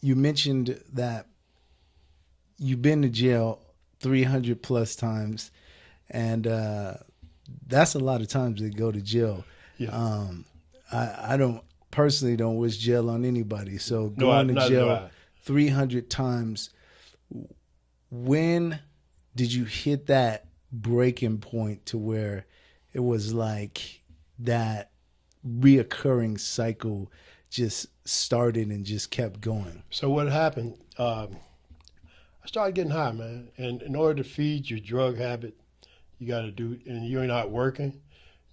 you mentioned that you've been to jail 300 plus times, and that's a lot of times to go to jail. Yeah. I don't personally don't wish jail on anybody. So No, going to neither do jail I. 300 times, when did you hit that breaking point to where it was like that reoccurring cycle just started and just kept going? So what happened? I started getting high, man. And in order to feed your drug habit, you got to do, and you're not working,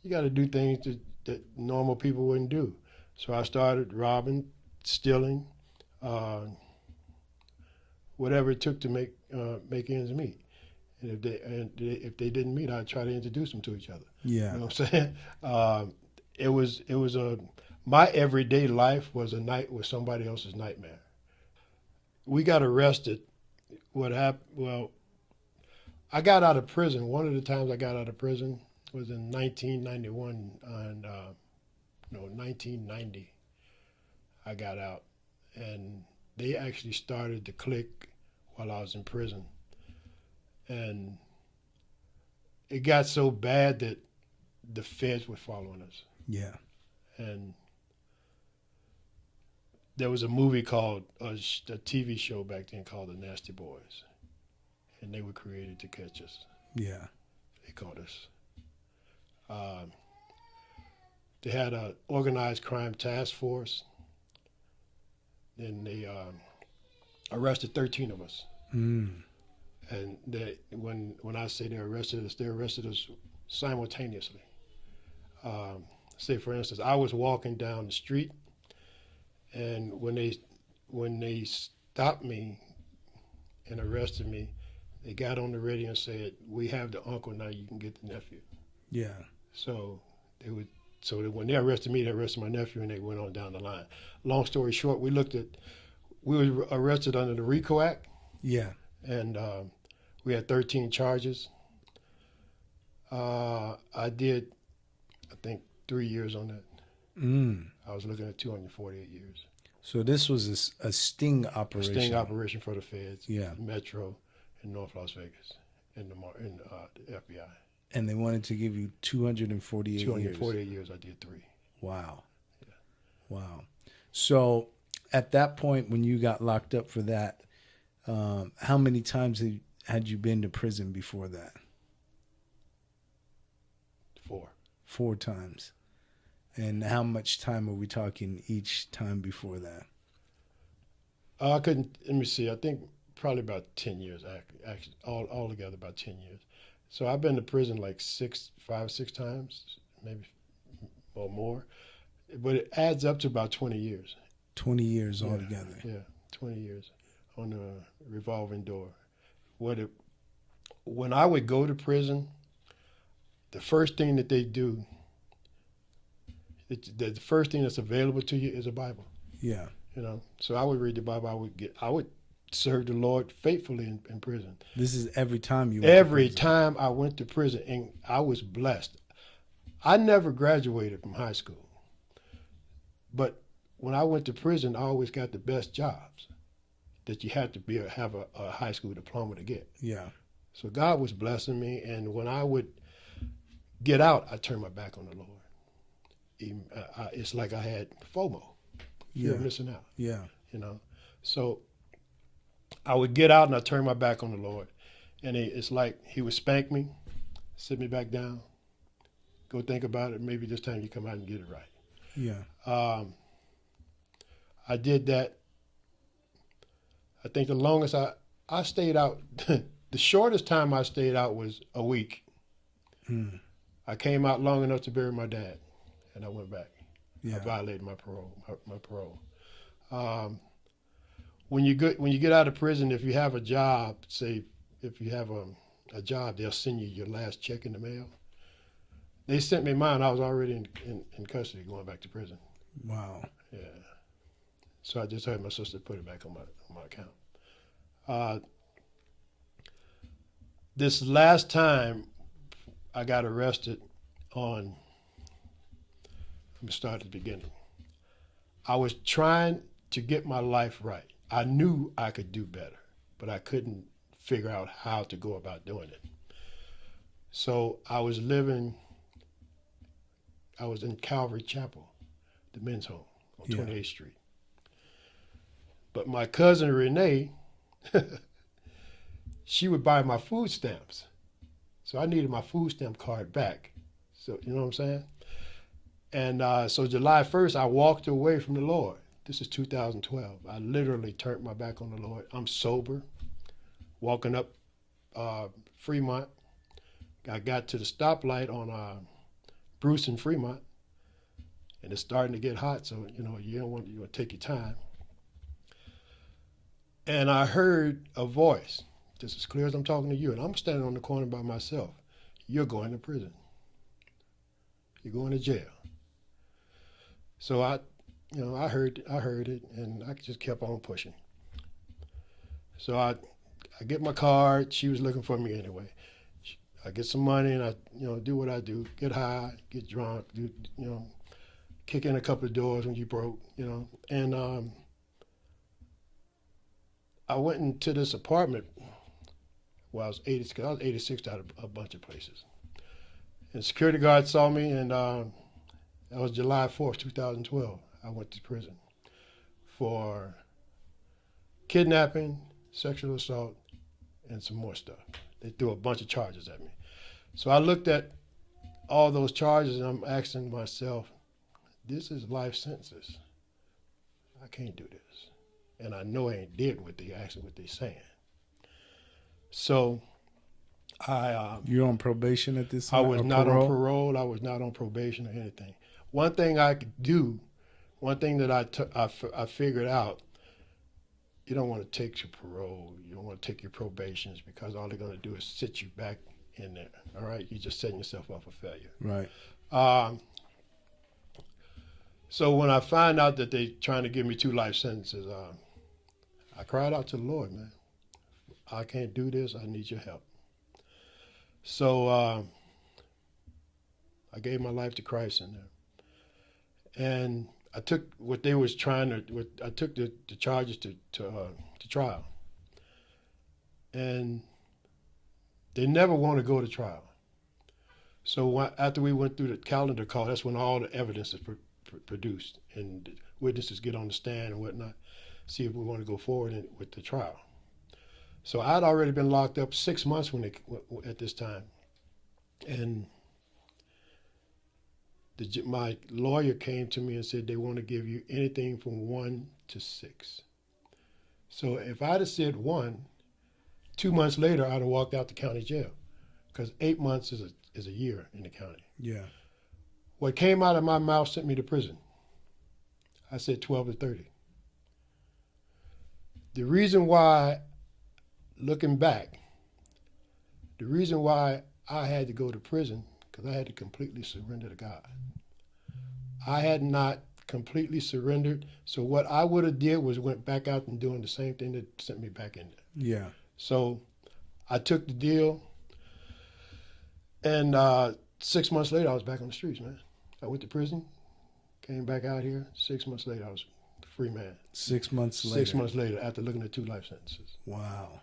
you got to do things that normal people wouldn't do. So I started robbing, stealing, uh, whatever it took to make ends meet. And if they didn't meet, I'd try to introduce them to each other. Yeah. You know what I'm saying? It was a my everyday life was a night was somebody else's nightmare. We got arrested. What happened? Well, I got out of prison. One of the times I got out of prison was in 1991 and no 1990. I got out, and they actually started to click while I was in prison, and it got so bad that the feds were following us. Yeah. And there was a movie called a TV show back then called The Nasty Boys, and they were created to catch us. Yeah. They caught us. Um, they had an organized crime task force, and they arrested 13 of us. Mm. And when I say they arrested us simultaneously. Say for instance, I was walking down the street, and when they stopped me and arrested me, they got on the radio and said, "We have the uncle now. You can get the nephew." Yeah. So they would. So that when they arrested me, they arrested my nephew, and they went on down the line. Long story short, we were arrested under the RICO Act, Yeah. and we had 13 charges. I did, I think, 3 years on that. Mm. I was looking at 248 years. So this was a sting A operation. sting operation for the feds, Yeah. Metro, in North Las Vegas, in the FBI. And they wanted to give you 248 years. 248 years. I did 3. Wow. Yeah. Wow. So at that point, when you got locked up for that, how many times had you been to prison before that? 4. 4 times. And how much time are we talking each time before that? I couldn't. Let me see. I think probably about 10 years. Actually, all together about 10 years. So I've been to prison like 5, 6 times, maybe or more. But it adds up to about 20 years. 20 years Yeah, altogether. Yeah, 20 years on a revolving door. When I would go to prison, the first thing that they do, the first thing that's available to you is a Bible. Yeah. You know, so I would read the Bible. I would serve the Lord faithfully in prison. This is every time you went to Every prison. time I went to prison, and I was blessed. I never graduated from high school, but when I went to prison, I always got the best jobs that you had to have a high school diploma to get. Yeah. So God was blessing me, and when I would get out, I turned my back on the Lord. It's like I had FOMO, fear of missing out. Yeah. You know, so I would get out and I turned my back on the Lord, and it's like He would spank me, sit me back down, go think about it. Maybe this time you come out and get it right. Yeah. I did that. I think the longest I stayed out, the shortest time I stayed out was a week. Hmm. I came out long enough to bury my dad, and I went back. Yeah. I violated my parole. My parole. When you get out of prison, if you have a job, say if you have a job, they'll send you your last check in the mail. They sent me mine. I was already in custody, going back to prison. Wow. Yeah. So I just had my sister put it back on my account. This last time I got arrested on, let me start at the beginning. I was trying to get my life right. I knew I could do better, but I couldn't figure out how to go about doing it. So I was in Calvary Chapel, the men's home on Yeah. 28th Street. But my cousin Renee, she would buy my food stamps. So I needed my food stamp card back. So, you know what I'm saying? And so July 1st, I walked away from the Lord. This is 2012. I literally turned my back on the Lord. I'm sober, walking up Fremont. I got to the stoplight on Bruce and Fremont, and it's starting to get hot, so you want to take your time. And I heard a voice, just as clear as I'm talking to you, and I'm standing on the corner by myself. You're going to prison. You're going to jail. So I heard it, and I just kept on pushing. So I get my card. She was looking for me anyway. I get some money, and I do what I do: get high, get drunk, kick in a couple of doors when you broke, And I went into this apartment. Well, I was 86 out of a bunch of places. And security guard saw me, and that was July 4th, 2012. I went to prison for kidnapping, sexual assault, and some more stuff. They threw a bunch of charges at me. So I looked at all those charges, and I'm asking myself, this is life sentences. I can't do this. And I know I ain't did what they saying. So You're on probation at this I time? was or not on parole? parole. I was not on probation or anything. One thing I could do, one thing that I figured out, you don't want to take your parole, you don't want to take your probations, because all they're going to do is sit you back in there. All right, you're just setting yourself up for failure. Right. So when I find out that they're trying to give me 2 life sentences, I cried out to the Lord, man. I can't do this. I need your help. So I gave my life to Christ in there, and I took what they was trying to. I took the charges to trial, and they never want to go to trial. So after we went through the calendar call, that's when all the evidence is produced, and witnesses get on the stand and whatnot, see if we want to go forward with the trial. So I'd already been locked up 6 months at this time, and my lawyer came to me and said they want to give you anything from 1 to 6. So if I'd have said 1, 2 months later I'd have walked out the county jail, because 8 months is a year in the county. Yeah. What came out of my mouth sent me to prison. I said 12 to 30. The reason why, looking back, the reason why I had to go to prison, because I had to completely surrender to God. I had not completely surrendered, so what I would have did was went back out and doing the same thing that sent me back in there. Yeah. So I took the deal, and 6 months later I was back on the streets, man. I went to prison, came back out here. 6 months later I was a free man. 6 months later. 6 months later, after looking at 2 life sentences. Wow.